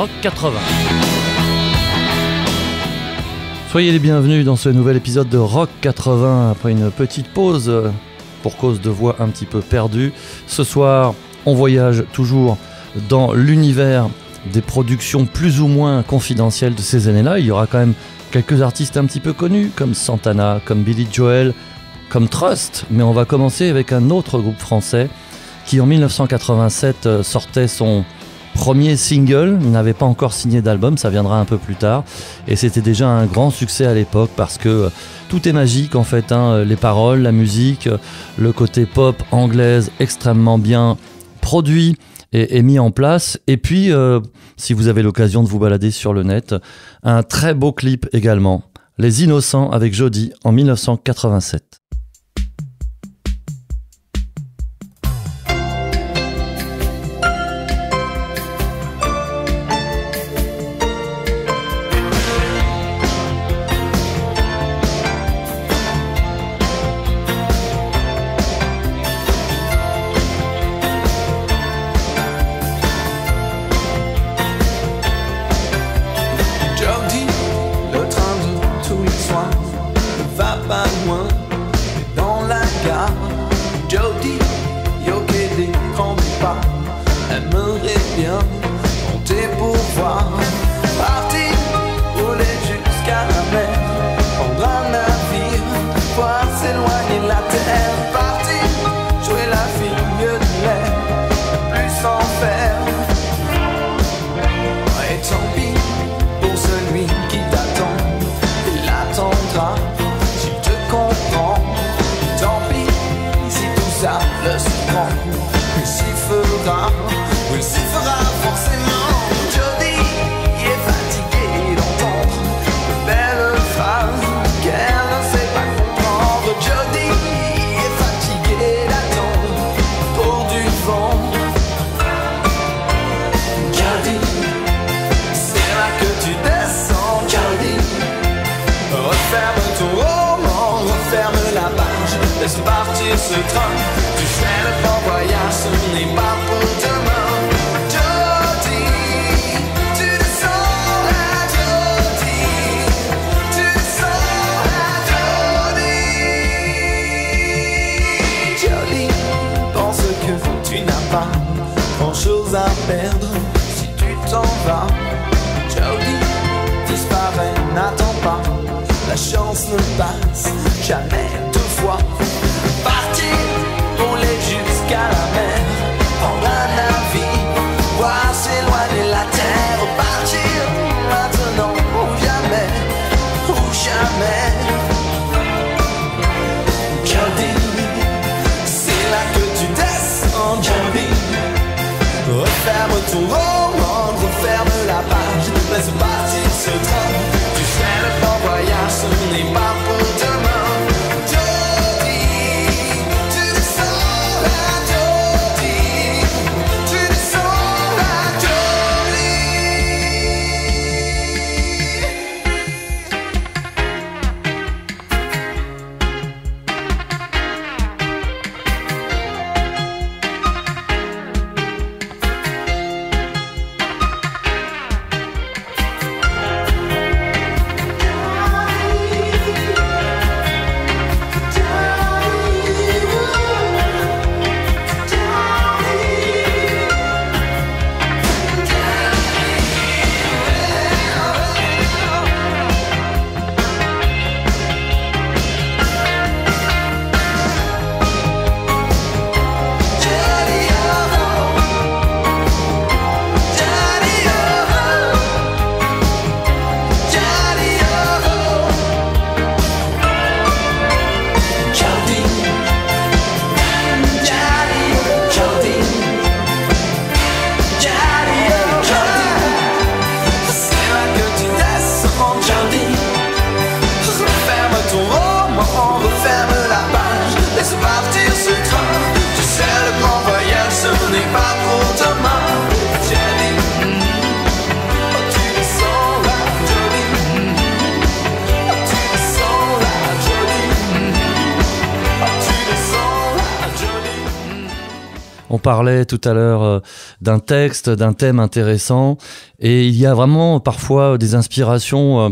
Rock 80. Soyez les bienvenus dans ce nouvel épisode de Rock 80 après une petite pause pour cause de voix un petit peu perdue. Ce soir, on voyage toujours dans l'univers des productions plus ou moins confidentielles de ces années-là. Il y aura quand même quelques artistes un petit peu connus comme Santana, comme Billy Joel, comme Trust, mais on va commencer avec un autre groupe français qui en 1987 sortait son premier single. Il n'avait pas encore signé d'album, ça viendra un peu plus tard, et c'était déjà un grand succès à l'époque parce que tout est magique en fait, les paroles, la musique, le côté pop anglaise extrêmement bien produit et mis en place, et puis si vous avez l'occasion de vous balader sur le net, un très beau clip également, Les Innocents avec Jody en 1987. Laisse partir ce train, tu fais le grand voyage, ce n'est pas pour demain. Jody, tu descends la Jody, tu descends la Jody. Jody, pense que tu n'as pas grand chose à perdre si tu t'en vas. Jody, disparaît, n'attends pas, la chance ne passe jamais deux fois. Partir, rouler jusqu'à la mer, prendre un navire, voir s'éloigner la terre. Partir, maintenant ou jamais, Jody, c'est là que tu descends, Jody. Referme ton roman, referme la page, laisse partir ce train. Tu fais le grand voyage, ce n'est pas pour demain. On parlait tout à l'heure d'un texte, d'un thème intéressant, et il y a vraiment parfois des inspirations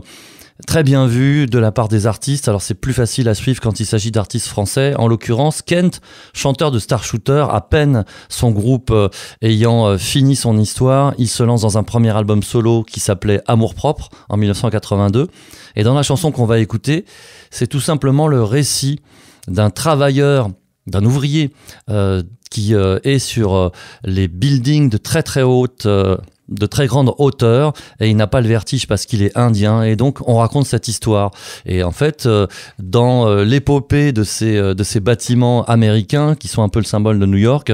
très bien vues de la part des artistes. Alors c'est plus facile à suivre quand il s'agit d'artistes français. En l'occurrence, Kent, chanteur de Star Shooter, à peine son groupe ayant fini son histoire, il se lance dans un premier album solo qui s'appelait Amour Propre en 1982. Et dans la chanson qu'on va écouter, c'est tout simplement le récit d'un travailleur, d'un ouvrier qui est sur les buildings de très très haute, de très grande hauteur, et il n'a pas le vertige parce qu'il est indien, et donc on raconte cette histoire. Et en fait, dans l'épopée de ces bâtiments américains qui sont un peu le symbole de New York,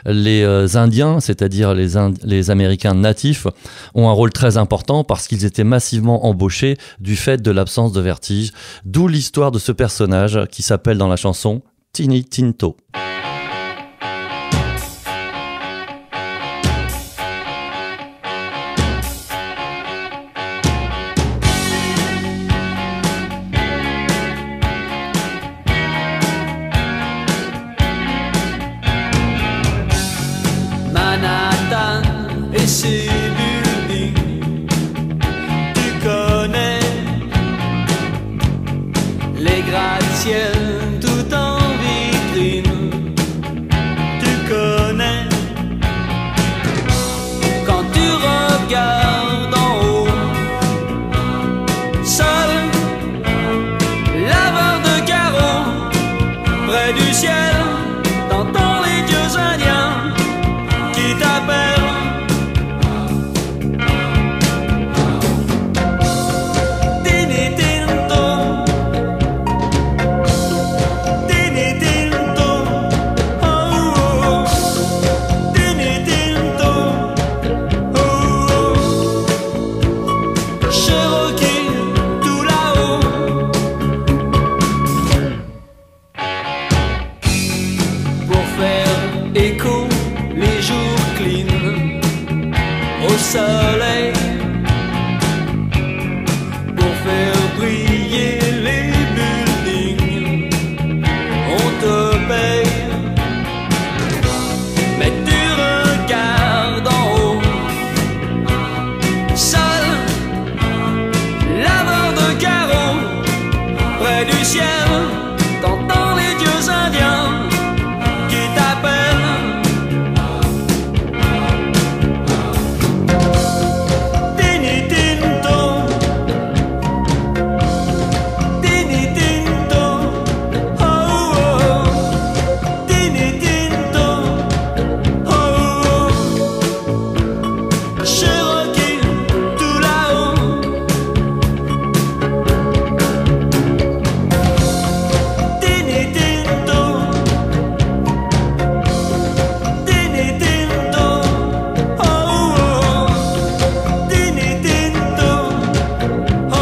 les Indiens, c'est-à-dire les Américains natifs, ont un rôle très important parce qu'ils étaient massivement embauchés du fait de l'absence de vertige, d'où l'histoire de ce personnage qui s'appelle dans la chanson Tini Tinto. Manhattan et ses buildings, tu connais les gratte-ciel tout en vitrine, tu connais quand tu regardes en haut, seul laveur de carreaux près du ciel, t'entends les dieux indiens qui t'appellent. Tini Tinto, Tini Tinto, oh oh, Tini Tinto, oh oh, Cherokee tout là-haut, pour faire écho les jours clean au soleil, pour faire briller les buildings, on te paye, mais tu regardes en haut, seul laveur de carreaux près du ciel, t'entends les dieux indiens qui t'appellent. Tini Tinto, Tini Tinto, oh oh, Tini Tinto, oh oh, Cherokee tout là-haut, Tini Tinto, Tini Tinto, oh oh, Tini Tinto, oh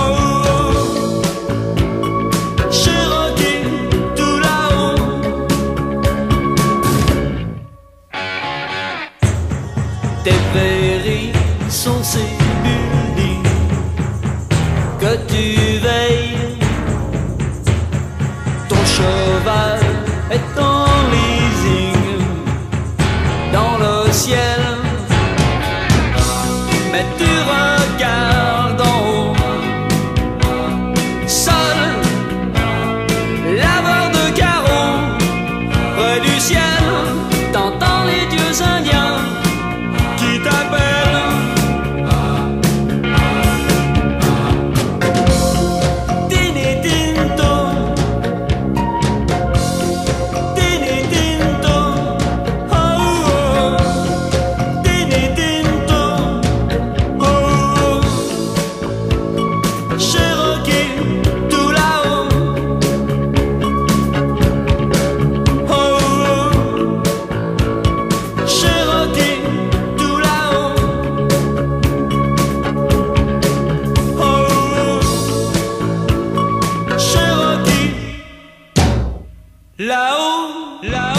oh, Cherokee tout là-haut. Tes prairies sont ces buildings que tu veilles, ton cheval est en leasing dans le ciel, mais tu regardes en haut, seul laveur de carreaux près du ciel, t'entends les dieux indiens qui t'appellent. Tini Tinto, Tini Tinto, oh oh, Tini Tinto, oh oh, Cherokee tout là-haut, oh oh, Cherokee tout là-haut, oh oh, Cherokee là-haut, là-haut.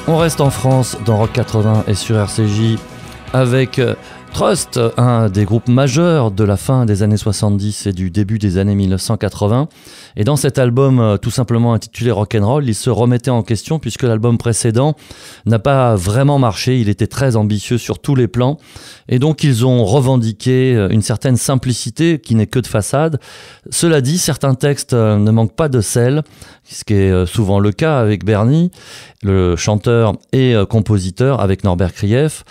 On reste en France dans Rock 80 et sur RCJ avec Trust, un des groupes majeurs de la fin des années 70 et du début des années 1980. Et dans cet album tout simplement intitulé Rock'n'Roll, ils se remettaient en question puisque l'album précédent n'a pas vraiment marché. Il était très ambitieux sur tous les plans. Et donc ils ont revendiqué une certaine simplicité qui n'est que de façade. Cela dit, certains textes ne manquent pas de sel, ce qui est souvent le cas avec Bernie, le chanteur et compositeur, avec Norbert Krief.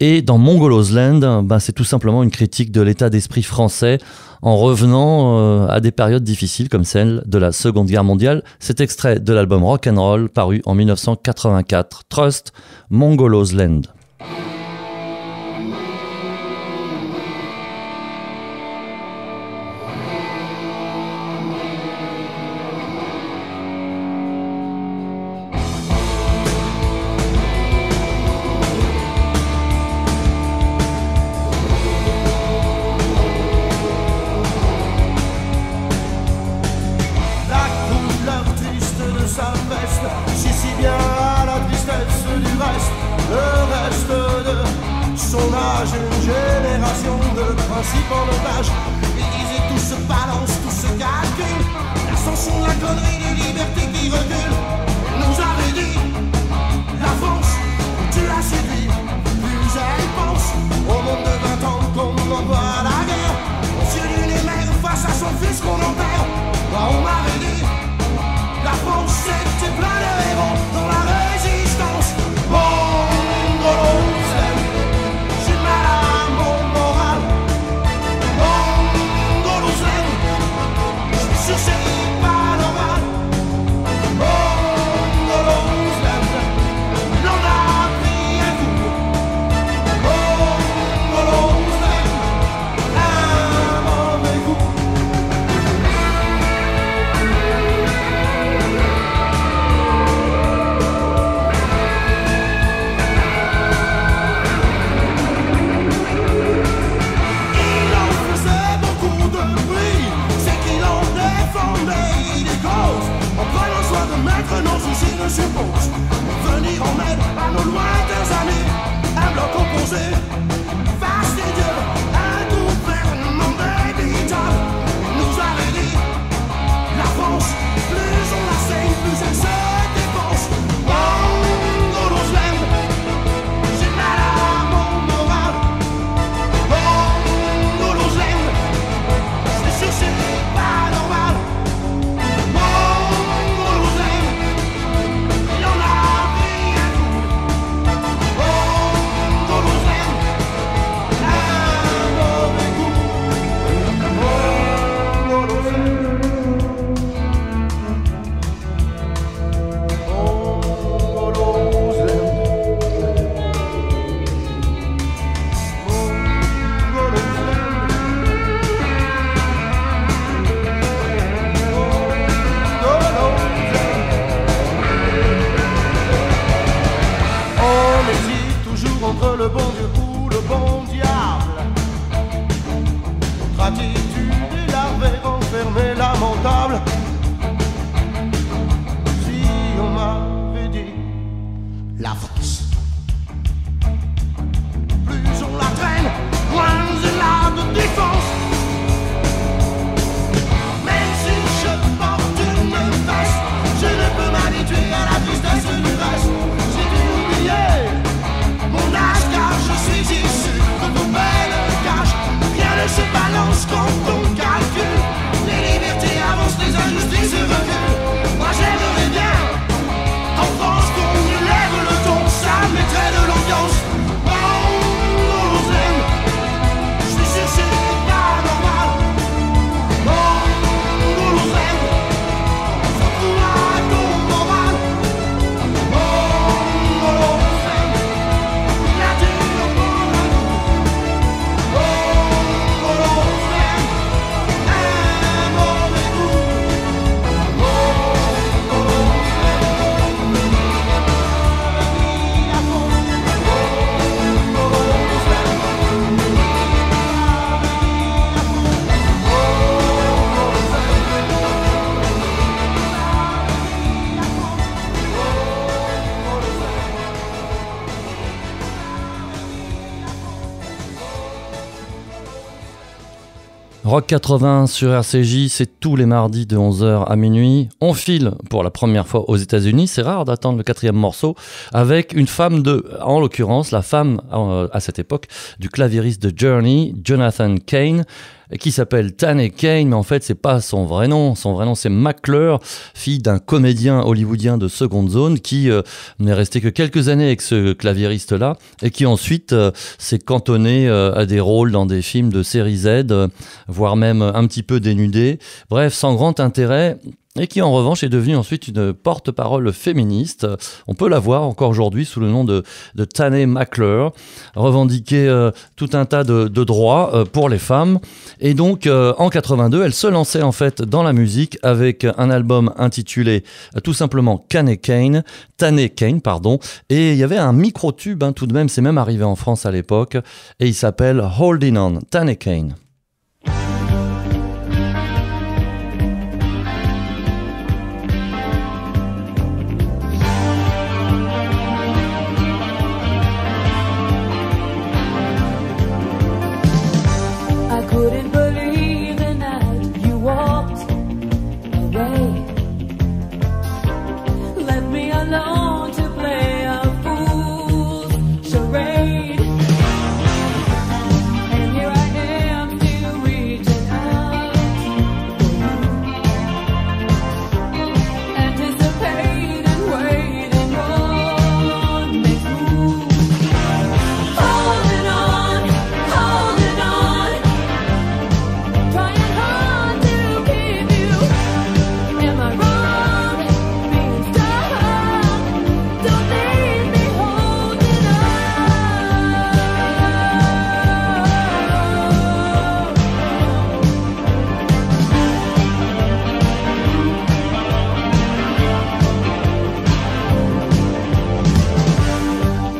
Et dans Mongolo's Land, c'est tout simplement une critique de l'état d'esprit français en revenant à des périodes difficiles comme celle de la Seconde Guerre mondiale. Cet extrait de l'album Rock'n'Roll paru en 1984. Trust, Mongolo's Land. Sur ces panoramas, oh Rock 80 sur RCJ, c'est tous les mardis de 11h à minuit. On file pour la première fois aux États-Unis, c'est rare d'attendre le 4e morceau, avec une femme en l'occurrence, la femme à cette époque du claviériste de Journey, Jonathan Cain, qui s'appelle Tane Cain, mais en fait c'est pas son vrai nom. Son vrai nom c'est McClure, fille d'un comédien hollywoodien de seconde zone qui n'est resté que quelques années avec ce claviériste-là et qui ensuite s'est cantonné à des rôles dans des films de série Z, voire même un petit peu dénudé. Bref, sans grand intérêt. Et qui en revanche est devenue ensuite une porte-parole féministe. On peut la voir encore aujourd'hui sous le nom de Tane McClure, revendiquer tout un tas de droits pour les femmes. Et donc en 82, elle se lançait en fait dans la musique avec un album intitulé tout simplement Tane Cain, et il y avait un micro-tube tout de même, c'est même arrivé en France à l'époque, et il s'appelle Holding On, Tane Cain. Couldn't believe the night you walked away. Left me alone to play a fool's charade. And here I am still reaching out for you. Anticipating, waiting on next move. Holding on, holding on. Trying hard to keep you. Am I wrong? Being stuck. Don't leave me holding on.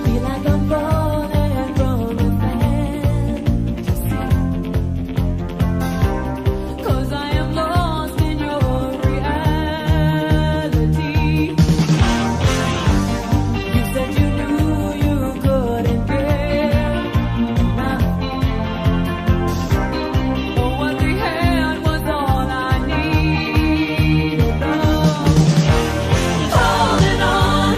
Feel like I'm falling from a fantasy. 'Cause I am lost in your reality. You said you knew you couldn't get enough. Oh, what we had was all I needed, love. Holding on,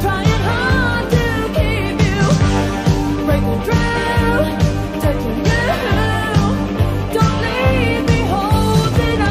trying hard to keep you. Breaking through, touching you. Don't leave me holding on.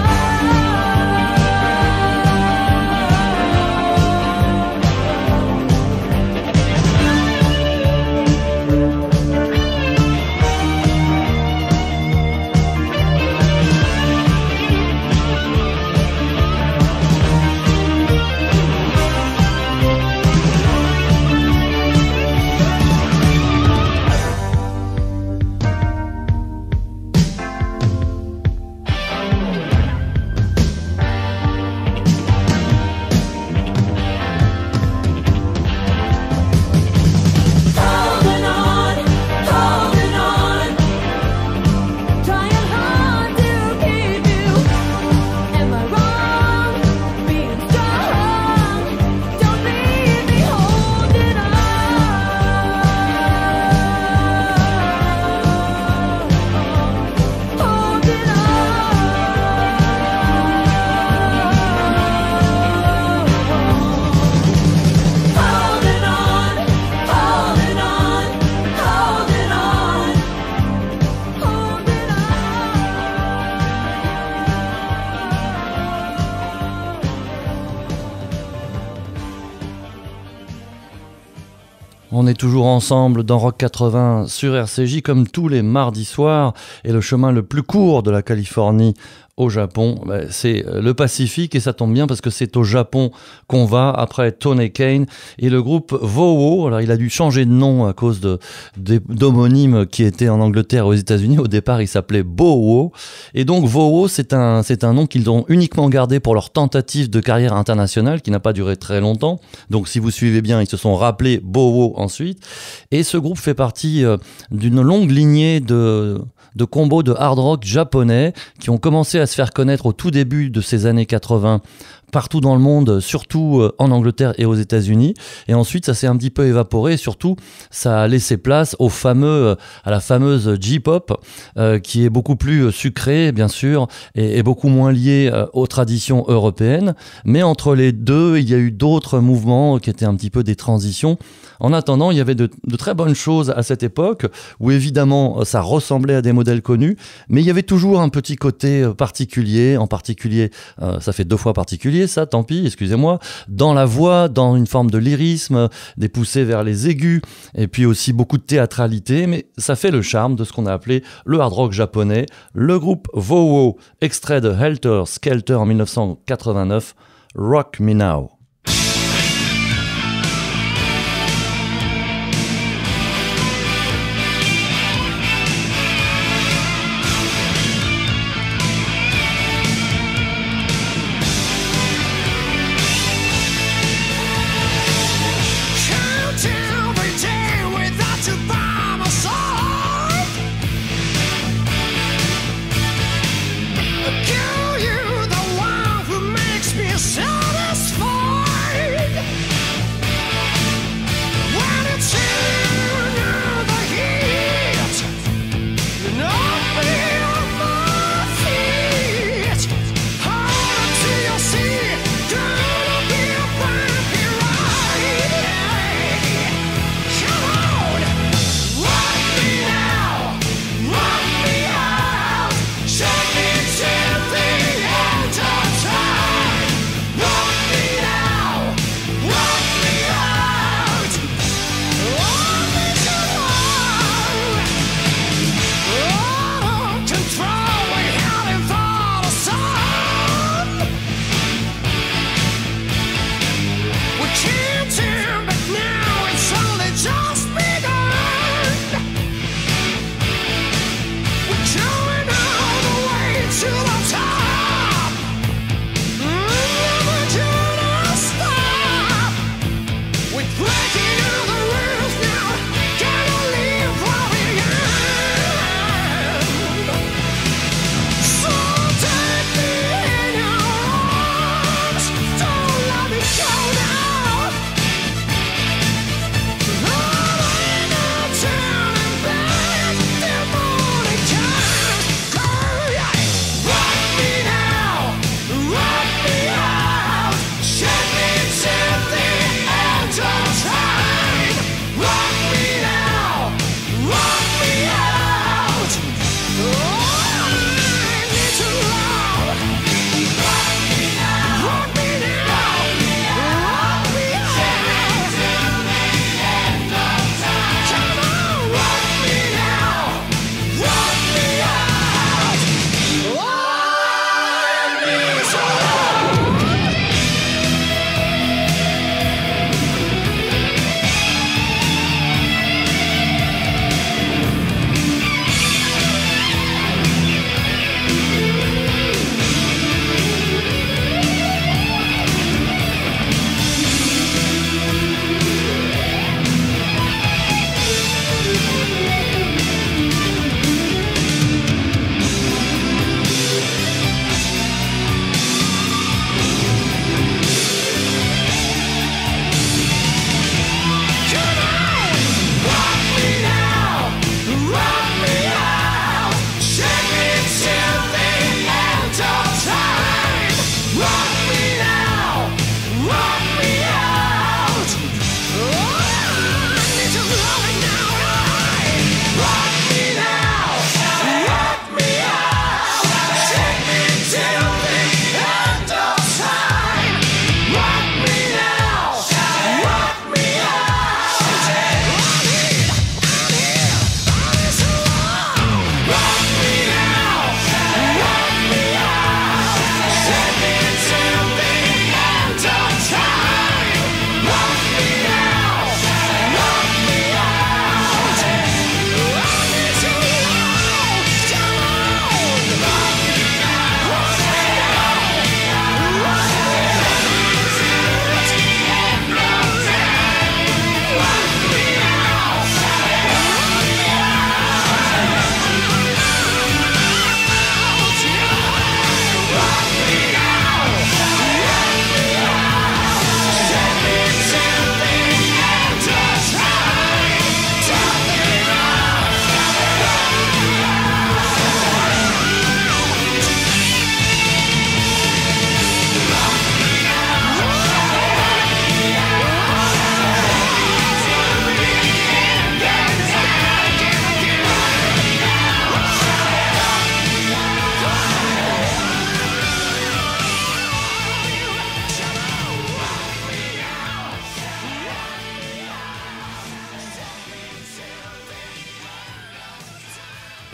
Holding on, trying hard to keep you. Am I wrong? Being strong. Don't leave me holding on. Holding On est toujours ensemble dans Rock 80 sur RCJ comme tous les mardis soirs, et le chemin le plus court de la Californie au Japon, c'est le Pacifique, et ça tombe bien parce que c'est au Japon qu'on va après Tane Cain et le groupe Vowo. Alors il a dû changer de nom à cause d'homonymes qui étaient en Angleterre et aux États-Unis. Au départ il s'appelait Bowo, et donc Vowo c'est un nom qu'ils ont uniquement gardé pour leur tentative de carrière internationale qui n'a pas duré très longtemps. Donc si vous suivez bien, ils se sont rappelés Bowo ensuite, et ce groupe fait partie d'une longue lignée de combos de hard rock japonais qui ont commencé à se faire connaître au tout début de ces années 80 partout dans le monde, surtout en Angleterre et aux États-Unis. Et ensuite, ça s'est un petit peu évaporé. Et surtout, ça a laissé place à la fameuse J-pop, qui est beaucoup plus sucrée, bien sûr, et beaucoup moins liée aux traditions européennes. Mais entre les deux, il y a eu d'autres mouvements qui étaient un petit peu des transitions. En attendant, il y avait de très bonnes choses à cette époque, où évidemment, ça ressemblait à des modèles connus, mais il y avait toujours un petit côté particulier. En particulier, ça fait 2 fois particulier, ça, tant pis, excusez-moi, dans la voix, dans une forme de lyrisme, des poussées vers les aigus, et puis aussi beaucoup de théâtralité, mais ça fait le charme de ce qu'on a appelé le hard rock japonais. Le groupe Vovo, extrait de Helter Skelter en 1989, Rock Me Now. Girl, you're the one who makes me satisfied.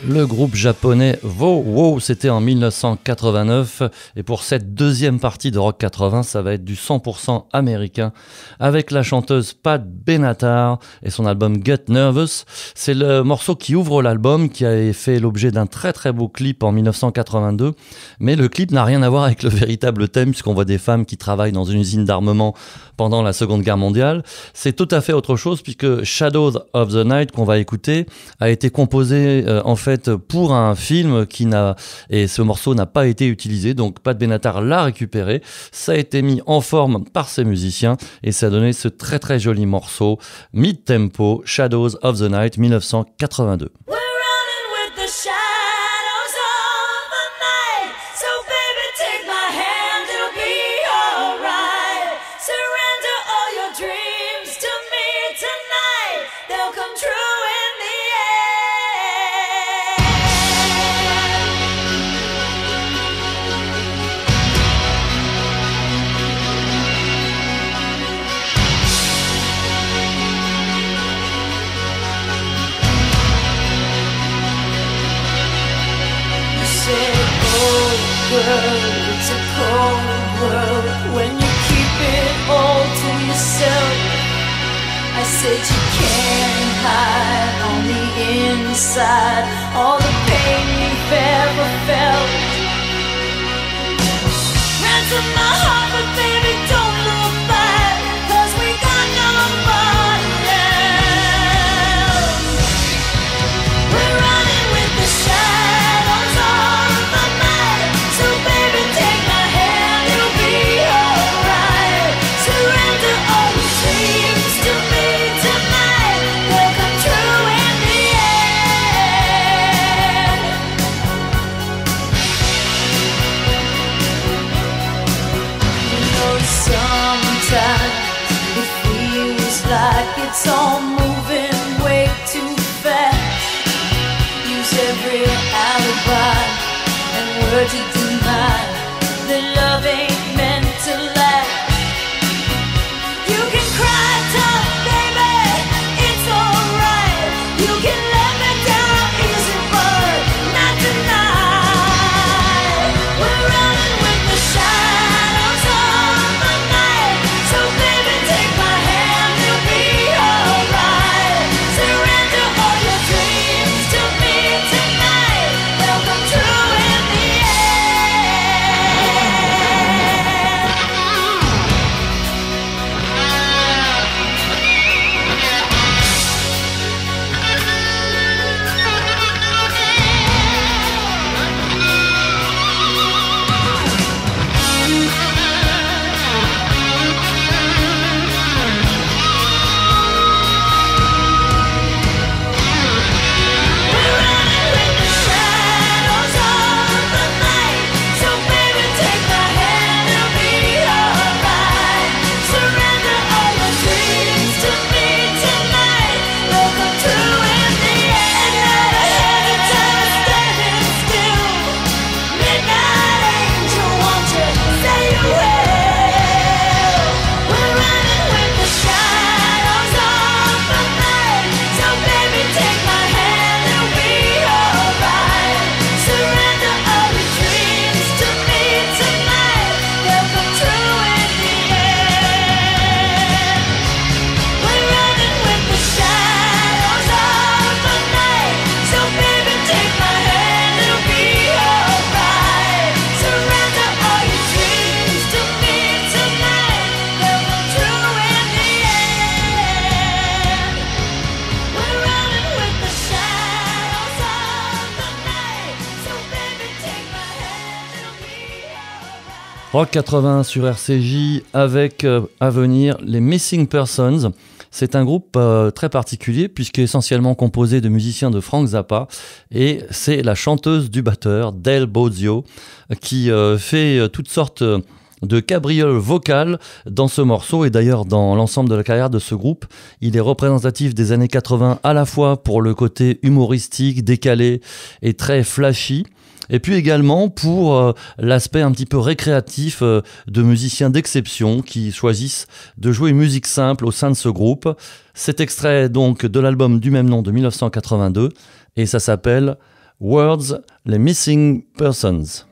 Le groupe japonais Wow, c'était en 1989 et pour cette deuxième partie de Rock 80, ça va être du 100% américain avec la chanteuse Pat Benatar et son album Get Nervous. C'est le morceau qui ouvre l'album qui a fait l'objet d'un très très beau clip en 1982, mais le clip n'a rien à voir avec le véritable thème puisqu'on voit des femmes qui travaillent dans une usine d'armement pendant la Seconde Guerre mondiale. C'est tout à fait autre chose puisque Shadows of the Night qu'on va écouter a été composé en fait pour un film et ce morceau n'a pas été utilisé, donc Pat Benatar l'a récupéré, ça a été mis en forme par ses musiciens et ça a donné ce très très joli morceau mid-tempo Shadows of the Night 1982. We're running with the shadows of the night. So baby, take my hand, it'll be alright. Surrender all your dreams to me tonight. They'll come true in the end. You said, oh girl, it's a cold world when you keep it all to yourself. I said you can't hide on the inside all the pain you've ever felt. Ransom my heart, but baby, don't look back, 'cause we got nobody else. We're running with the shadows of the night. So baby, take my hand, it'll be alright. Surrender all your dreams to me tonight. They'll come true in the end. You know sometimes it feels like it's all moving way too fast. Use every alibi and word to deny that love ain't meant to last. You can cry tough, baby, it's alright. You can let me down easy, but not tonight. We're running with the shadows of the night. So baby, take my hand, it'll be alright. Surrender all your dreams to me tonight. They'll come true in the Rock 80 sur RCJ avec à venir les Missing Persons. C'est un groupe très particulier puisqu'il est essentiellement composé de musiciens de Frank Zappa et c'est la chanteuse du batteur Del Bozio qui fait toutes sortes de cabrioles vocales dans ce morceau et d'ailleurs dans l'ensemble de la carrière de ce groupe. Il est représentatif des années 80 à la fois pour le côté humoristique, décalé et très flashy. Et puis également pour l'aspect un petit peu récréatif de musiciens d'exception qui choisissent de jouer une musique simple au sein de ce groupe. Cet extrait donc de l'album du même nom de 1982 et ça s'appelle Words, les Missing Persons.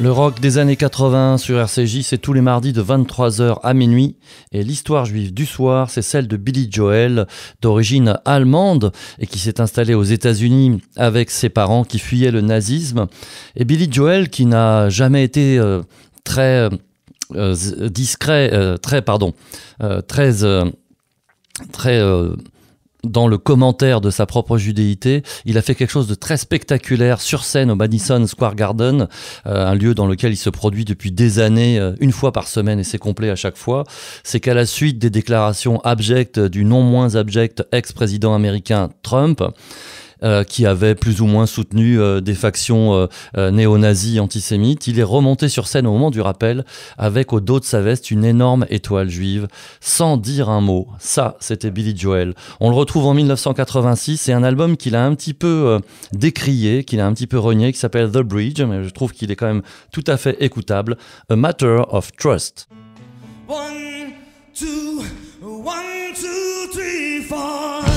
Le rock des années 80 sur RCJ, c'est tous les mardis de 23h à minuit. Et l'histoire juive du soir, c'est celle de Billy Joel, d'origine allemande et qui s'est installé aux États-Unis avec ses parents qui fuyaient le nazisme. Et Billy Joel, qui n'a jamais été très discret, très dans le commentaire de sa propre judéité, il a fait quelque chose de très spectaculaire sur scène au Madison Square Garden, un lieu dans lequel il se produit depuis des années, une fois par semaine, et c'est complet à chaque fois. C'est qu'à la suite des déclarations abjectes du non moins abject ex-président américain Trump, qui avait plus ou moins soutenu des factions néo-nazis antisémites, il est remonté sur scène au moment du rappel avec au dos de sa veste une énorme étoile juive, sans dire un mot. Ça, c'était Billy Joel. On le retrouve en 1986, c'est un album qu'il a un petit peu décrié, qu'il a un petit peu renié, qui s'appelle The Bridge, mais je trouve qu'il est quand même tout à fait écoutable. A Matter of Trust. 1, 2, 1, 2, 3, 4.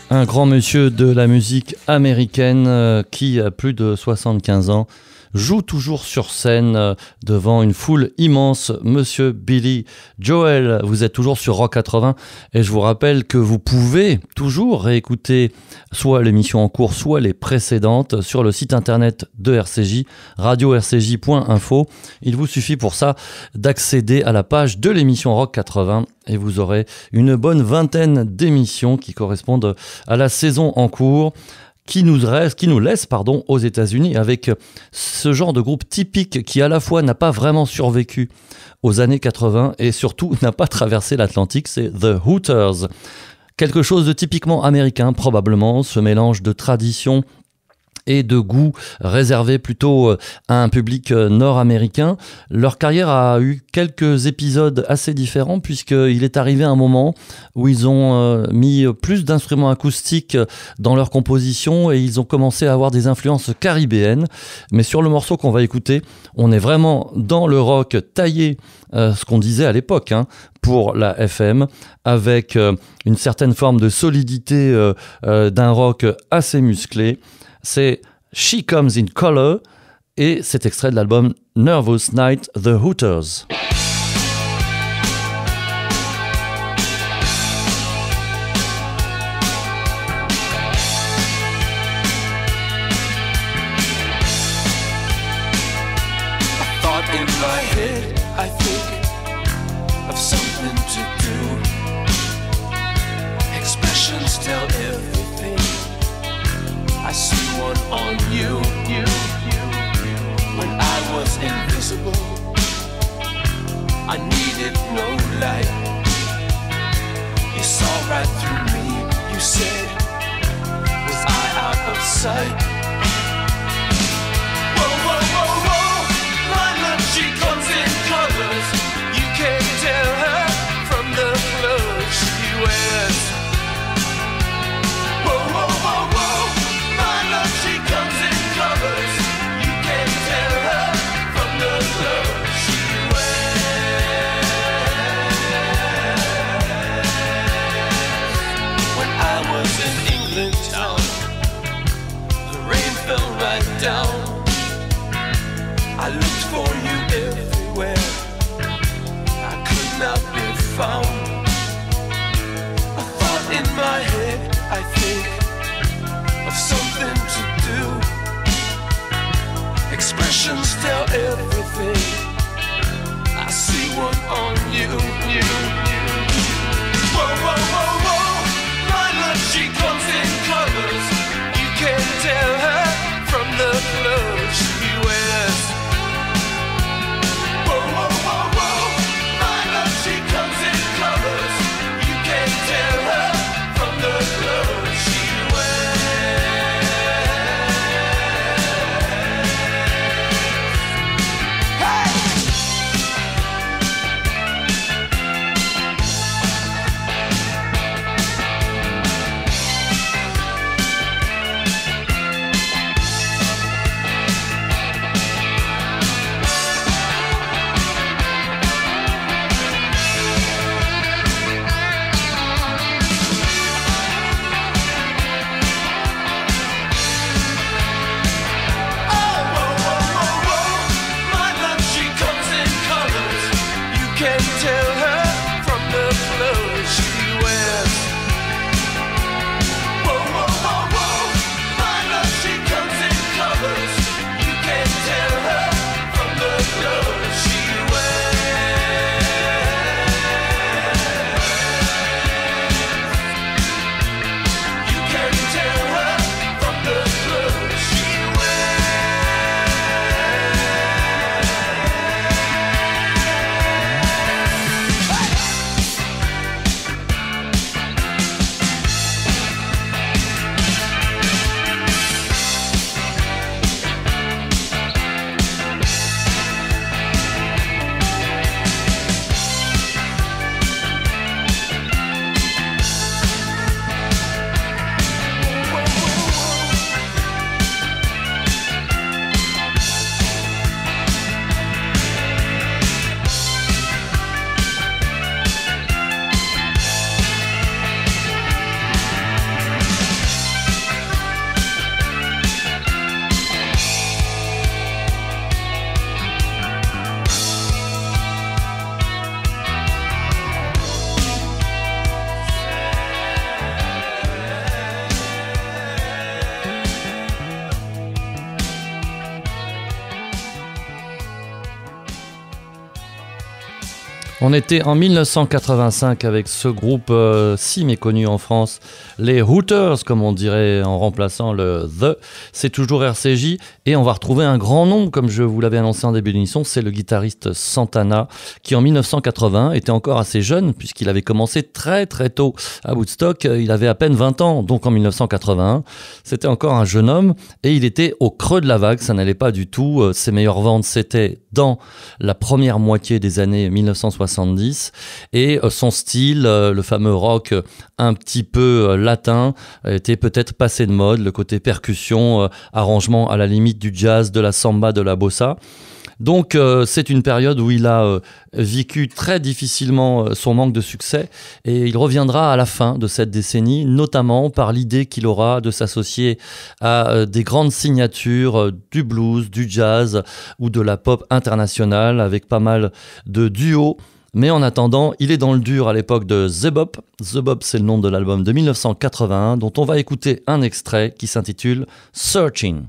Un grand monsieur de la musique américaine qui a plus de 75 ans joue toujours sur scène devant une foule immense. Monsieur Billy Joel, vous êtes toujours sur Rock 80 et je vous rappelle que vous pouvez toujours réécouter soit l'émission en cours, soit les précédentes sur le site internet de RCJ, radio-rcj.info. Il vous suffit pour ça d'accéder à la page de l'émission Rock 80 et vous aurez une bonne vingtaine d'émissions qui correspondent à la saison en cours, qui nous laisse aux États-Unis avec ce genre de groupe typique qui à la fois n'a pas vraiment survécu aux années 80 et surtout n'a pas traversé l'Atlantique, c'est The Hooters. Quelque chose de typiquement américain probablement, ce mélange de tradition et de goût réservé plutôt à un public nord-américain. Leur carrière a eu quelques épisodes assez différents puisqu'il est arrivé un moment où ils ont mis plus d'instruments acoustiques dans leur composition et ils ont commencé à avoir des influences caribéennes. Mais sur le morceau qu'on va écouter, on est vraiment dans le rock taillé, ce qu'on disait à l'époque, pour la FM, avec une certaine forme de solidité d'un rock assez musclé. C'est She Comes in Color et c'est extrait de l'album Nervous Night, The Hooters. I see one on you. When I was invisible, I needed no light. You saw right through me. You said, was I out of sight? Whoa, whoa, whoa, whoa. My love, she comes in colors. You can't tell her from the clothes she wears. Whoa, whoa, whoa, whoa. She comes in colors. You can't tell her from the clothes she wears. When I was in England town, the rain fell right down. I looked for you everywhere. I could not be found. A thought in my head, I think of something to do. Expressions tell everything. I see one on you. Whoa, whoa, whoa, whoa. My love, she comes in colors. You can't tell her from the clothes she wears. Whoa, whoa, whoa, whoa. My love, she comes in colors. You can't tell her from the clothes she wears. On était en 1985 avec ce groupe si méconnu en France, les Hooters, comme on dirait en remplaçant le The. C'est toujours RCJ et on va retrouver un grand nom, comme je vous l'avais annoncé en début d'émission, c'est le guitariste Santana, qui en 1980 était encore assez jeune, puisqu'il avait commencé très très tôt à Woodstock. Il avait à peine 20 ans, donc en 1981. C'était encore un jeune homme et il était au creux de la vague, ça n'allait pas du tout. Ses meilleures ventes, c'était dans la première moitié des années 1970 et son style, le fameux rock un petit peu latin, était peut-être passé de mode, le côté percussion, arrangement à la limite du jazz, de la samba, de la bossa. Donc c'est une période où il a vécu très difficilement son manque de succès et il reviendra à la fin de cette décennie, notamment par l'idée qu'il aura de s'associer à des grandes signatures du blues, du jazz ou de la pop internationale avec pas mal de duos. Mais en attendant, il est dans le dur à l'époque de The Bop. The Bop, c'est le nom de l'album de 1981 dont on va écouter un extrait qui s'intitule Searching.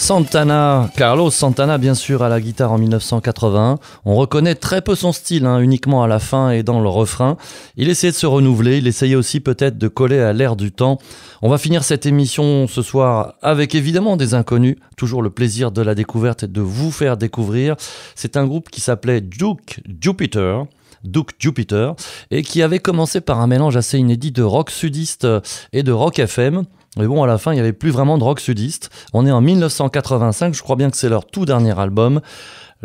Santana, Carlos Santana bien sûr à la guitare en 1981. On reconnaît très peu son style, uniquement à la fin et dans le refrain. Il essayait de se renouveler, il essayait aussi peut-être de coller à l'air du temps. On va finir cette émission ce soir avec évidemment des inconnus. Toujours le plaisir de la découverte et de vous faire découvrir. C'est un groupe qui s'appelait Duke Jupiter et qui avait commencé par un mélange assez inédit de rock sudiste et de rock FM. Mais bon, à la fin, il n'y avait plus vraiment de rock sudiste. On est en 1985, je crois bien que c'est leur tout dernier album.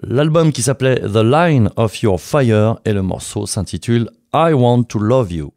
L'album qui s'appelait The Line of Your Fire et le morceau s'intitule I Want to Love You.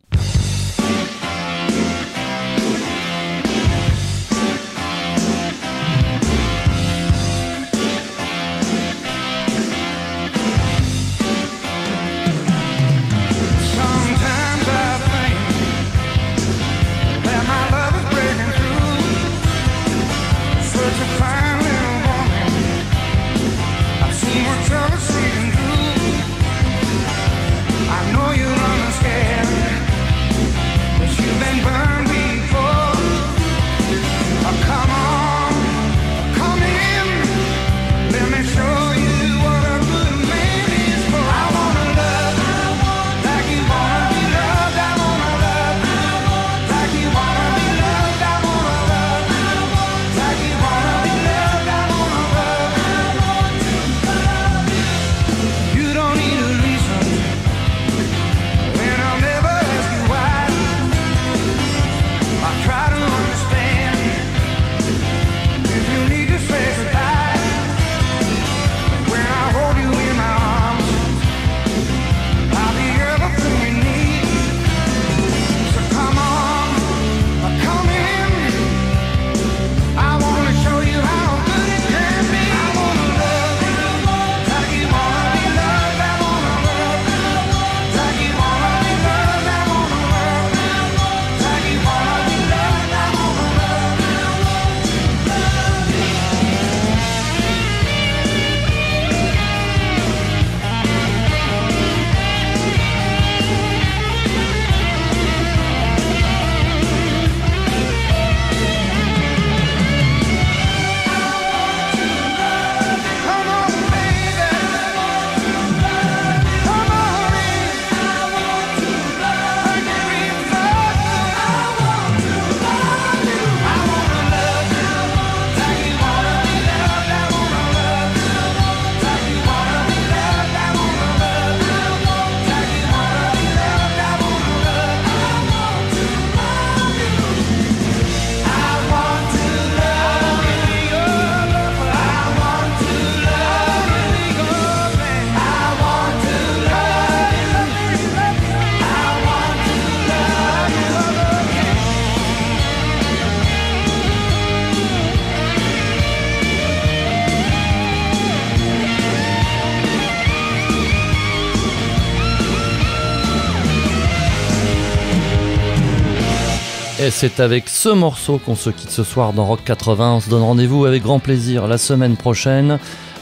Et c'est avec ce morceau qu'on se quitte ce soir dans Rock 80. On se donne rendez-vous avec grand plaisir la semaine prochaine,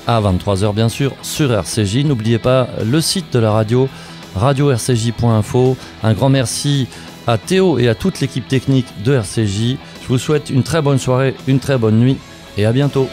à 23h bien sûr, sur RCJ. N'oubliez pas le site de la radio, radio-rcj.info. Un grand merci à Théo et à toute l'équipe technique de RCJ. Je vous souhaite une très bonne soirée, une très bonne nuit et à bientôt.